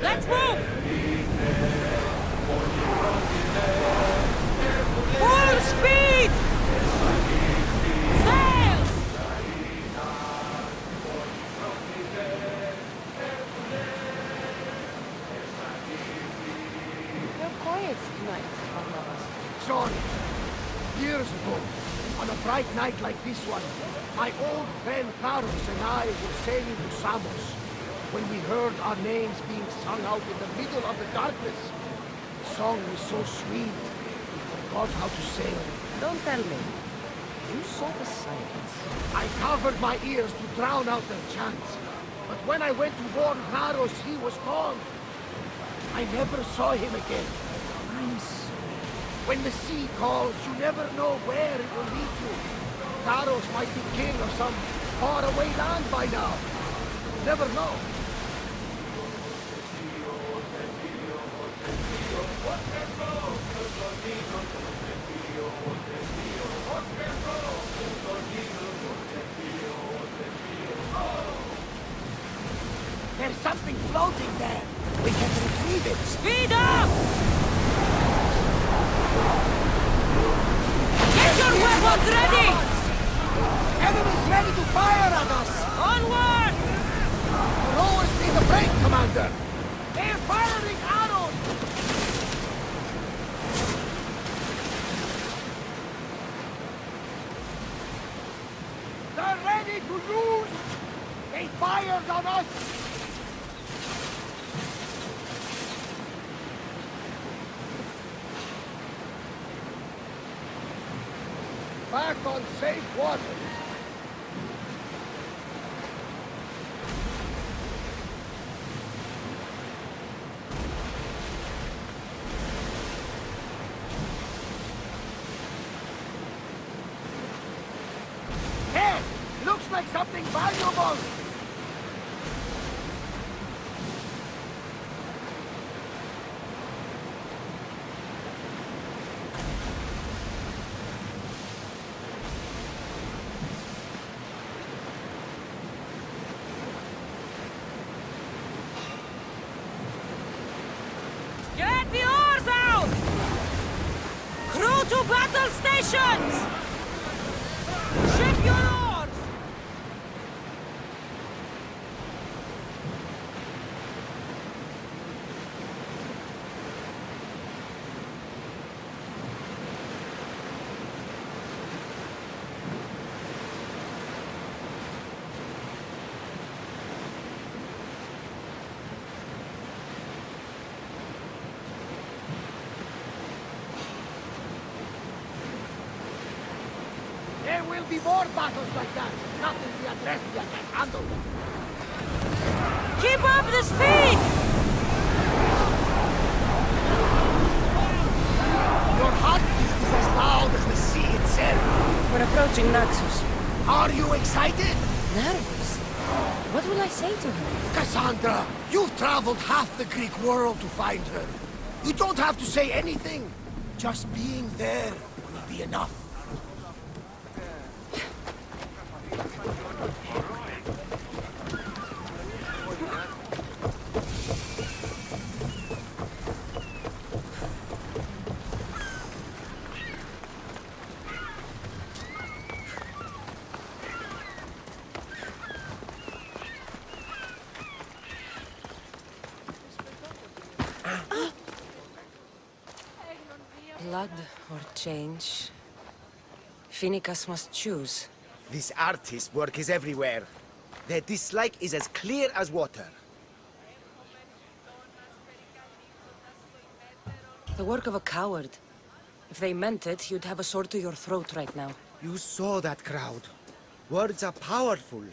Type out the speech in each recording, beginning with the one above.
Let's move! Full speed! Sail! You're quiet tonight, Sorry. Years ago, on a bright night like this one, my old friend Carlos and I were sailing to Samos when we heard our names being sung out in the middle of the darkness. The song was so sweet, we forgot how to sail. Don't tell me. You saw the silence. I covered my ears to drown out their chants, but when I went to warn Carlos, he was gone. I never saw him again. I'm sorry. When the sea calls, you never know where it will lead you. Carlos might be king of some faraway land by now. You never know. There's something floating there. We can retrieve it. Speed up! Get your weapons ready! Enemies ready to fire at us! Onward! Always need a break, Commander! They're firing arrows! They're ready to use! They fired on us! Back on safe waters. Hey! Looks like something valuable! Get the oars out! Crew to battle stations! Ship your oars! There will be more battles like that. Nothing the Adrestia can handle. Keep up the speed! Your heartbeat is as loud as the sea itself. We're approaching Naxos. Are you excited? Nervous? What will I say to her? Cassandra, you've traveled half the Greek world to find her. You don't have to say anything. Just being there will be enough. Blood or change? Finicus must choose. This artist's work is everywhere. Their dislike is as clear as water. The work of a coward. If they meant it, you'd have a sword to your throat right now. You saw that crowd. Words are powerful.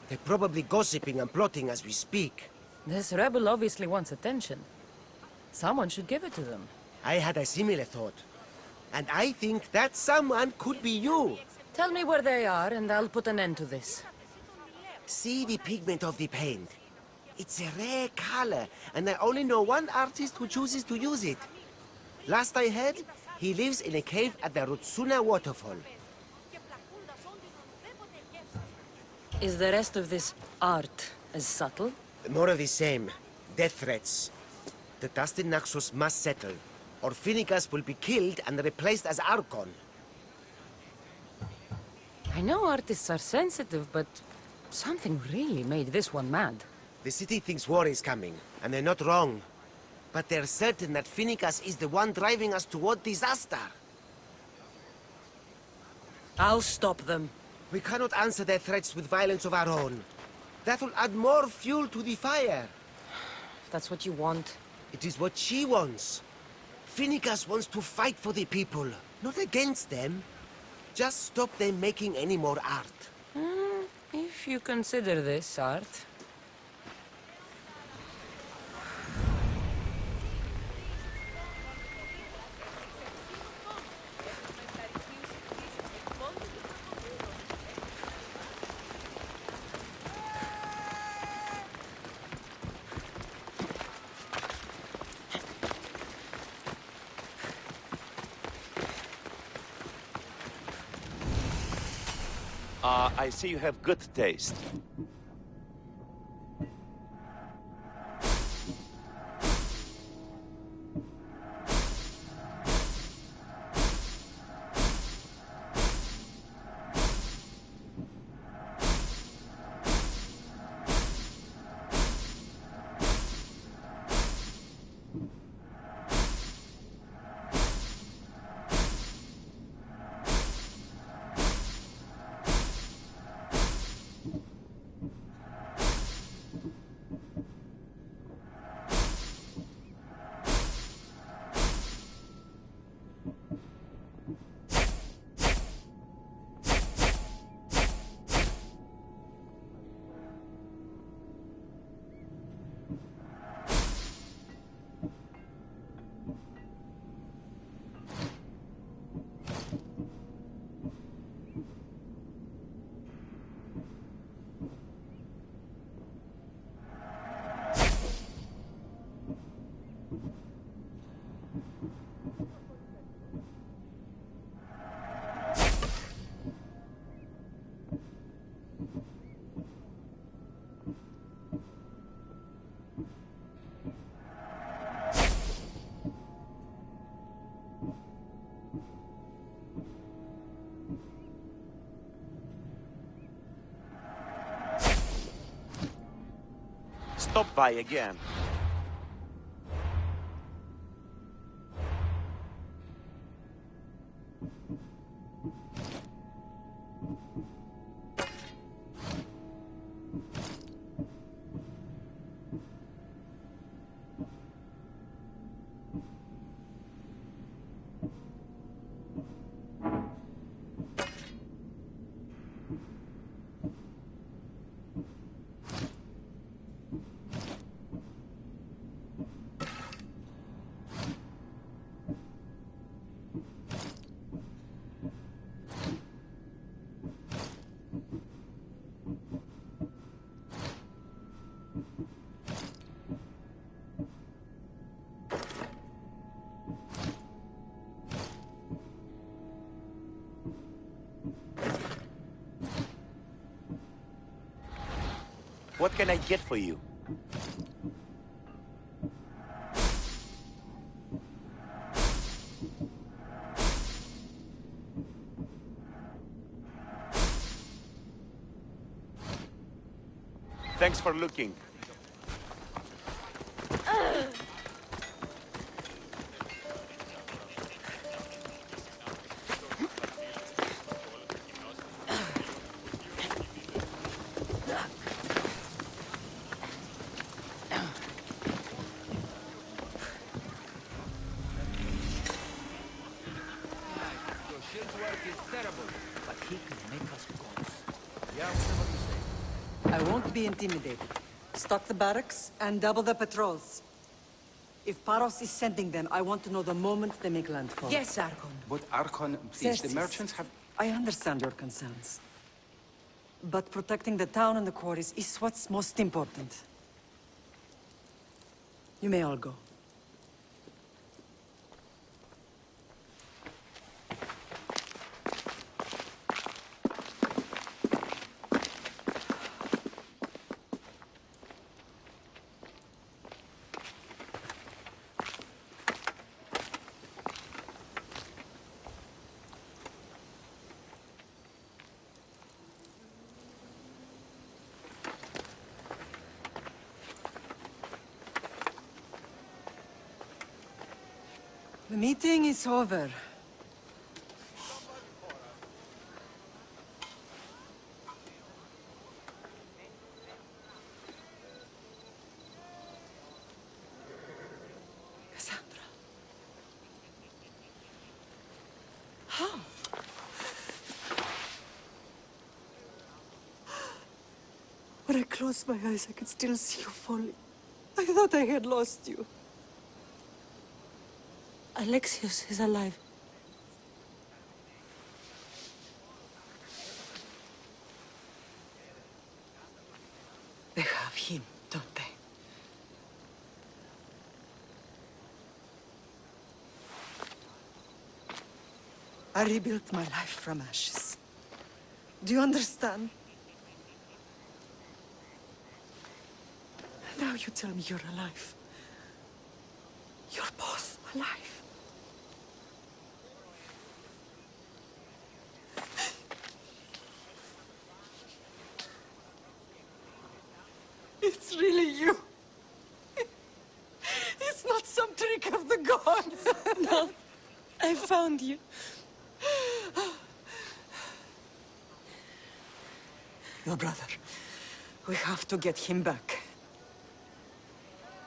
They're probably gossiping and plotting as we speak. This rebel obviously wants attention. Someone should give it to them. I had a similar thought. And I think that someone could be you. Tell me where they are, and I'll put an end to this. See the pigment of the paint. It's a rare color, and I only know one artist who chooses to use it. Last I heard, he lives in a cave at the Rutsuna waterfall. Is the rest of this art as subtle? More of the same. Death threats. The dust in Naxos must settle, or Finicus will be killed and replaced as Archon. I know artists are sensitive, but something really made this one mad. The city thinks war is coming, and they're not wrong. But they're certain that Finicus is the one driving us toward disaster. I'll stop them. We cannot answer their threats with violence of our own. That will add more fuel to the fire. If that's what you want. It is what she wants. Finicus wants to fight for the people, not against them. Just stop them making any more art. If you consider this art. I see you have good taste. Stop by again. What can I get for you? Thanks for looking. I won't be intimidated. Stock the barracks and double the patrols. If Paros is sending them, I want to know the moment they make landfall. Yes, Archon. But Archon, please, the Xerxes, merchants have... I understand your concerns. But protecting the town and the quarries is what's most important. You may all go. The meeting is over. Cassandra. How? When I closed my eyes, I could still see you falling. I thought I had lost you. Alexios is alive. They have him, don't they? I rebuilt my life from ashes. Do you understand? Now you tell me you're alive. You're both alive. It's really you. It's not some trick of the gods. No, I found you. Your brother. We have to get him back.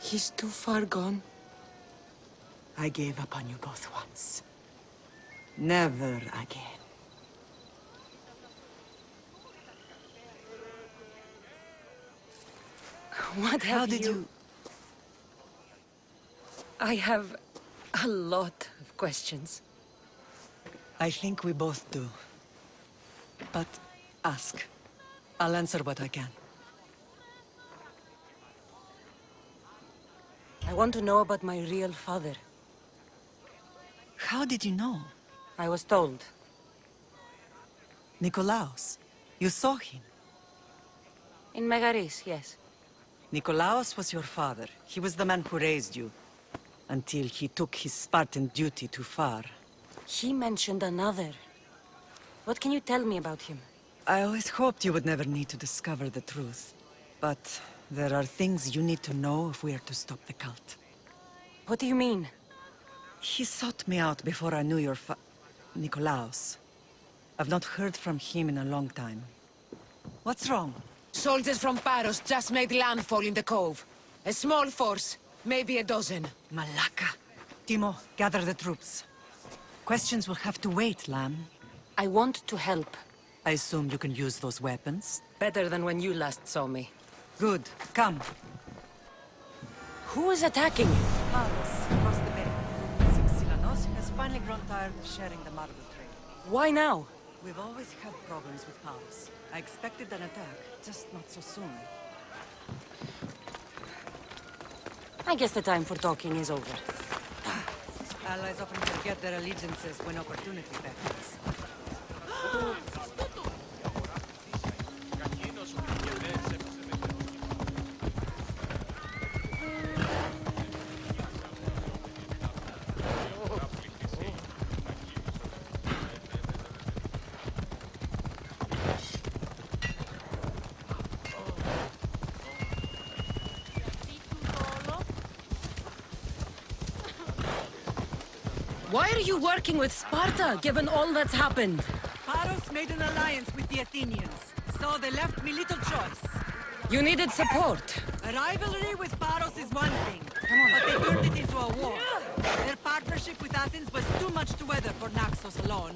He's too far gone. I gave up on you both once. Never again. What How have did you... I have a lot of questions. I think we both do. But ask. I'll answer what I can. I want to know about my real father. How did you know? I was told. Nikolaos. You saw him. In Megaris, yes. Nikolaos was your father. He was the man who raised you. Until he took his Spartan duty too far. He mentioned another. What can you tell me about him? I always hoped you would never need to discover the truth. But there are things you need to know if we are to stop the cult. What do you mean? He sought me out before I knew your Nikolaos. I've not heard from him in a long time. What's wrong? Soldiers from Paros just made landfall in the cove. A small force, maybe a dozen. Malaka. Timo, gather the troops. Questions will have to wait, Lamb. I want to help. I assume you can use those weapons? Better than when you last saw me. Good. Come. Who is attacking? Paros, across the bay. Silanos has finally grown tired of sharing the marble trade. Why now? We've always had problems with Paros. I expected an attack, just not so soon. I guess the time for talking is over. Allies often forget their allegiances when opportunity beckons. Why are you working with Sparta, given all that's happened? Paros made an alliance with the Athenians, so they left me little choice. You needed support. A rivalry with Paros is one thing, but they turned it into a war. Their partnership with Athens was too much to weather for Naxos alone.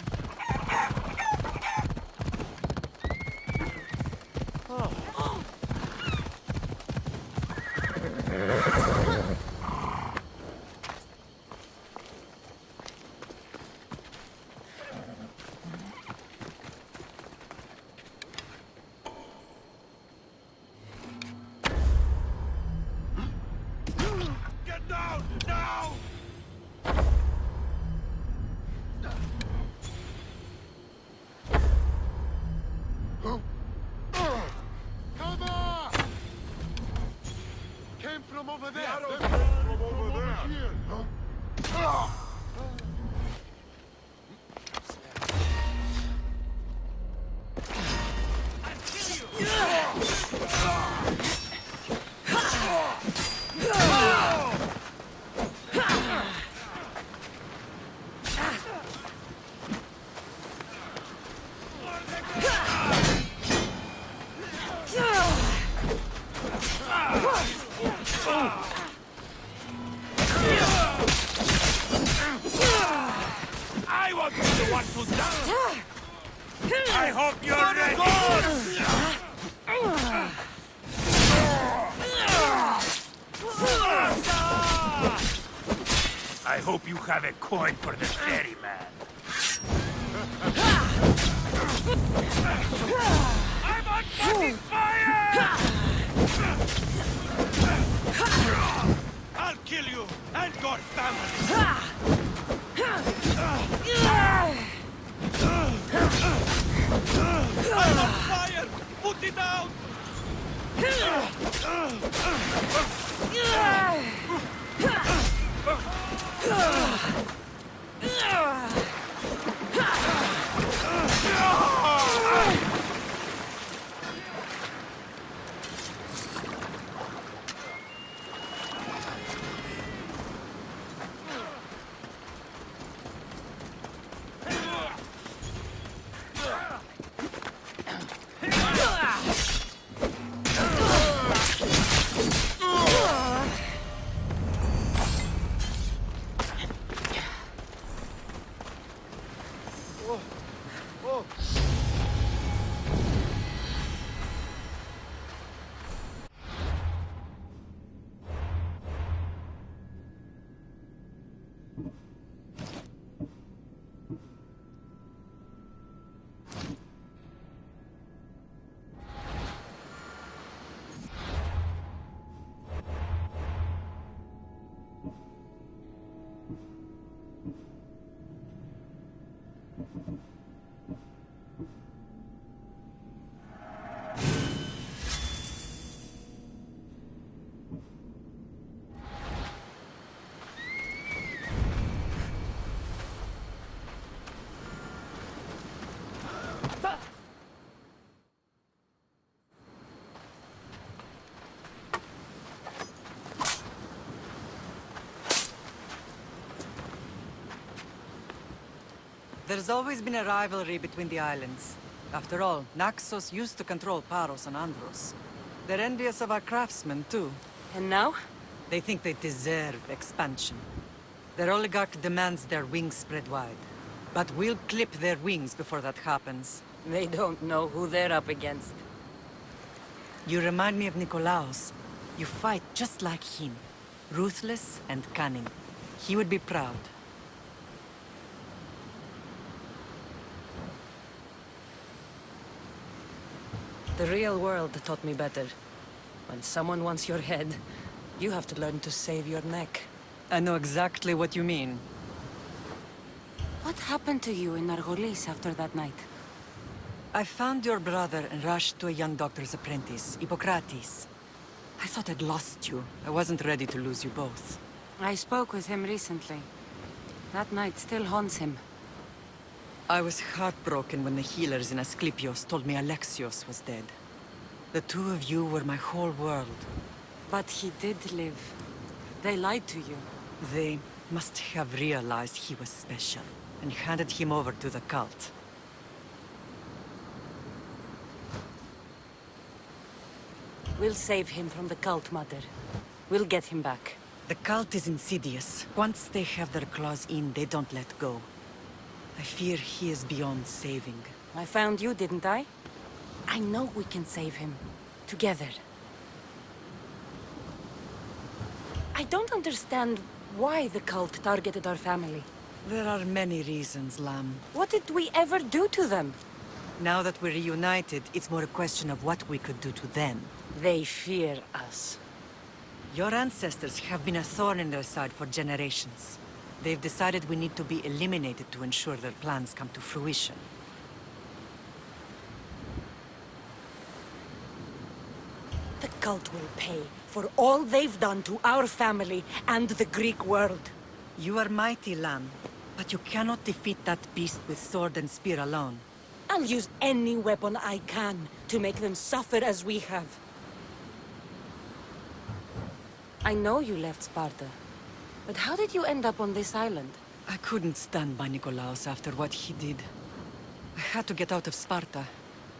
I want to be the one to die! I hope you're ready! I hope you have a coin for the ferryman. I'm on fucking fire! I'll kill you and your family! I'm on fire! Put it out! There's always been a rivalry between the islands. After all, Naxos used to control Paros and Andros. They're envious of our craftsmen, too. And now? They think they deserve expansion. Their oligarch demands their wings spread wide. But we'll clip their wings before that happens. They don't know who they're up against. You remind me of Nikolaos. You fight just like him. Ruthless and cunning. He would be proud. The real world taught me better. When someone wants your head, you have to learn to save your neck. I know exactly what you mean. What happened to you in Argolis after that night? I found your brother and rushed to a young doctor's apprentice, Hippocrates. I thought I'd lost you. I wasn't ready to lose you both. I spoke with him recently. That night still haunts him. I was heartbroken when the healers in Asclepios told me Alexios was dead. The two of you were my whole world. But he did live. They lied to you. They must have realized he was special and handed him over to the cult. We'll save him from the cult, Mother. We'll get him back. The cult is insidious. Once they have their claws in, they don't let go. I fear he is beyond saving. I found you, didn't I? I know we can save him. Together. I don't understand why the cult targeted our family. There are many reasons, Lamb. What did we ever do to them? Now that we're reunited, it's more a question of what we could do to them. They fear us. Your ancestors have been a thorn in their side for generations. They've decided we need to be eliminated to ensure their plans come to fruition. The cult will pay for all they've done to our family and the Greek world. You are mighty, Lamb, but you cannot defeat that beast with sword and spear alone. I'll use any weapon I can to make them suffer as we have. I know you left Sparta, but how did you end up on this island? I couldn't stand by Nikolaos after what he did. I had to get out of Sparta.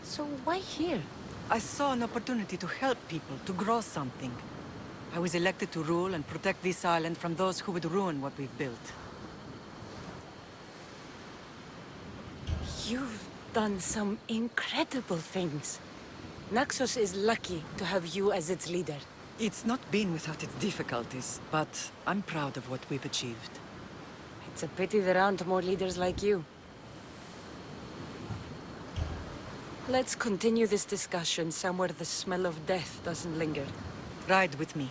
So why here? I saw an opportunity to help people, to grow something. I was elected to rule and protect this island from those who would ruin what we've built. You've done some incredible things. Naxos is lucky to have you as its leader. It's not been without its difficulties, but I'm proud of what we've achieved. It's a pity there aren't more leaders like you. Let's continue this discussion somewhere the smell of death doesn't linger. Ride with me.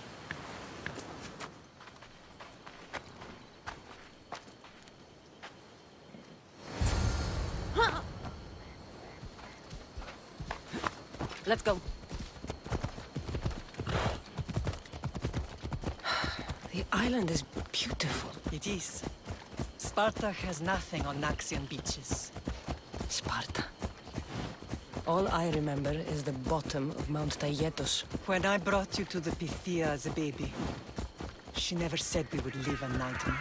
Let's go. The island is beautiful. It is. Sparta has nothing on Naxian beaches. Sparta. All I remember is the bottom of Mount Taygetos. When I brought you to the Pythia as a baby, she never said we would live a nightmare.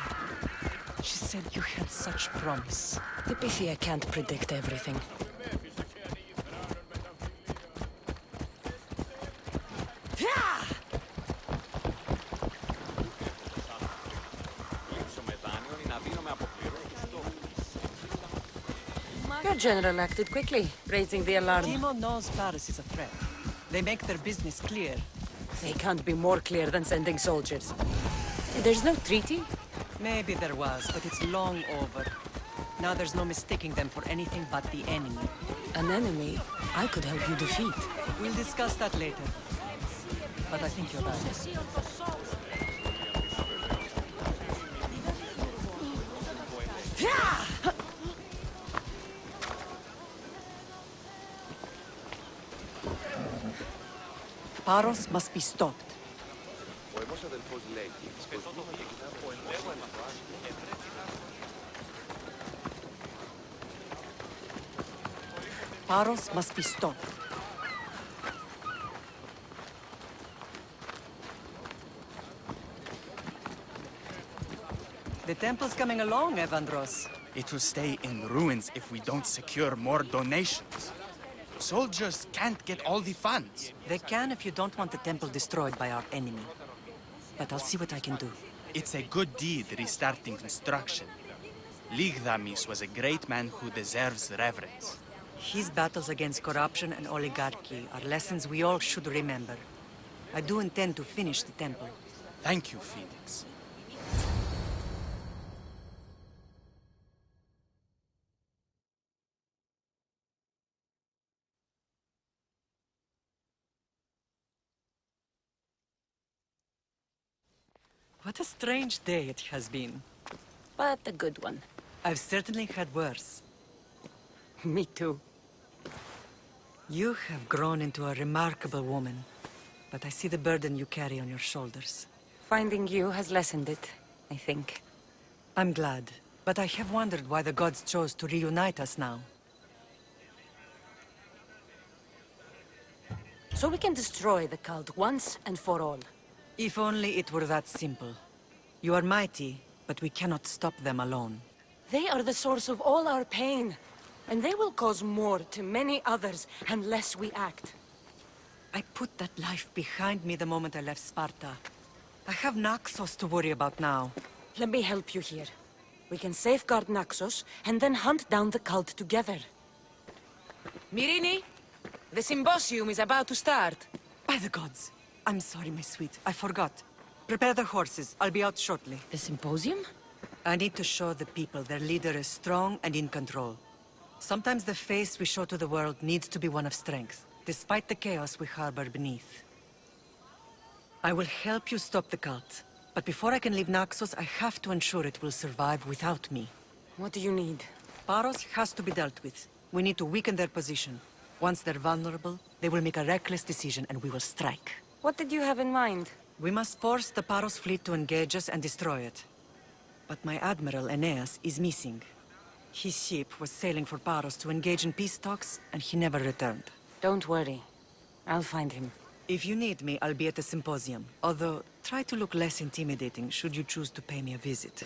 She said you had such promise. The Pythia can't predict everything. Your general acted quickly, raising the alarm. Timo knows Paris is a threat. They make their business clear. They can't be more clear than sending soldiers. There's no treaty? Maybe there was, but it's long over. Now there's no mistaking them for anything but the enemy. An enemy I could help you defeat. We'll discuss that later. But I think you're right. Paros must be stopped. Paros must be stopped. The temple's coming along, Evandros. It will stay in ruins if we don't secure more donations. Soldiers can't get all the funds. They can if you don't want the temple destroyed by our enemy. But I'll see what I can do. It's a good deed restarting construction. Ligdamis was a great man who deserves reverence. His battles against corruption and oligarchy are lessons we all should remember. I do intend to finish the temple. Thank you, Phoenix. What a strange day it has been. But a good one. I've certainly had worse. Me too. You have grown into a remarkable woman, but I see the burden you carry on your shoulders. Finding you has lessened it, I think. I'm glad, but I have wondered why the gods chose to reunite us now. So we can destroy the cult once and for all. If only it were that simple. You are mighty, but we cannot stop them alone. They are the source of all our pain, and they will cause more to many others unless we act. I put that life behind me the moment I left Sparta. I have Naxos to worry about now. Let me help you here. We can safeguard Naxos, and then hunt down the cult together. Myrrine, the symposium is about to start. By the gods! I'm sorry, my sweet. I forgot. Prepare the horses. I'll be out shortly. The symposium? I need to show the people their leader is strong and in control. Sometimes the face we show to the world needs to be one of strength, despite the chaos we harbor beneath. I will help you stop the cult. But before I can leave Naxos, I have to ensure it will survive without me. What do you need? Paros has to be dealt with. We need to weaken their position. Once they're vulnerable, they will make a reckless decision and we will strike. What did you have in mind? We must force the Paros fleet to engage us and destroy it. But my admiral, Aeneas, is missing. His ship was sailing for Paros to engage in peace talks, and he never returned. Don't worry. I'll find him. If you need me, I'll be at the symposium. Although, try to look less intimidating should you choose to pay me a visit.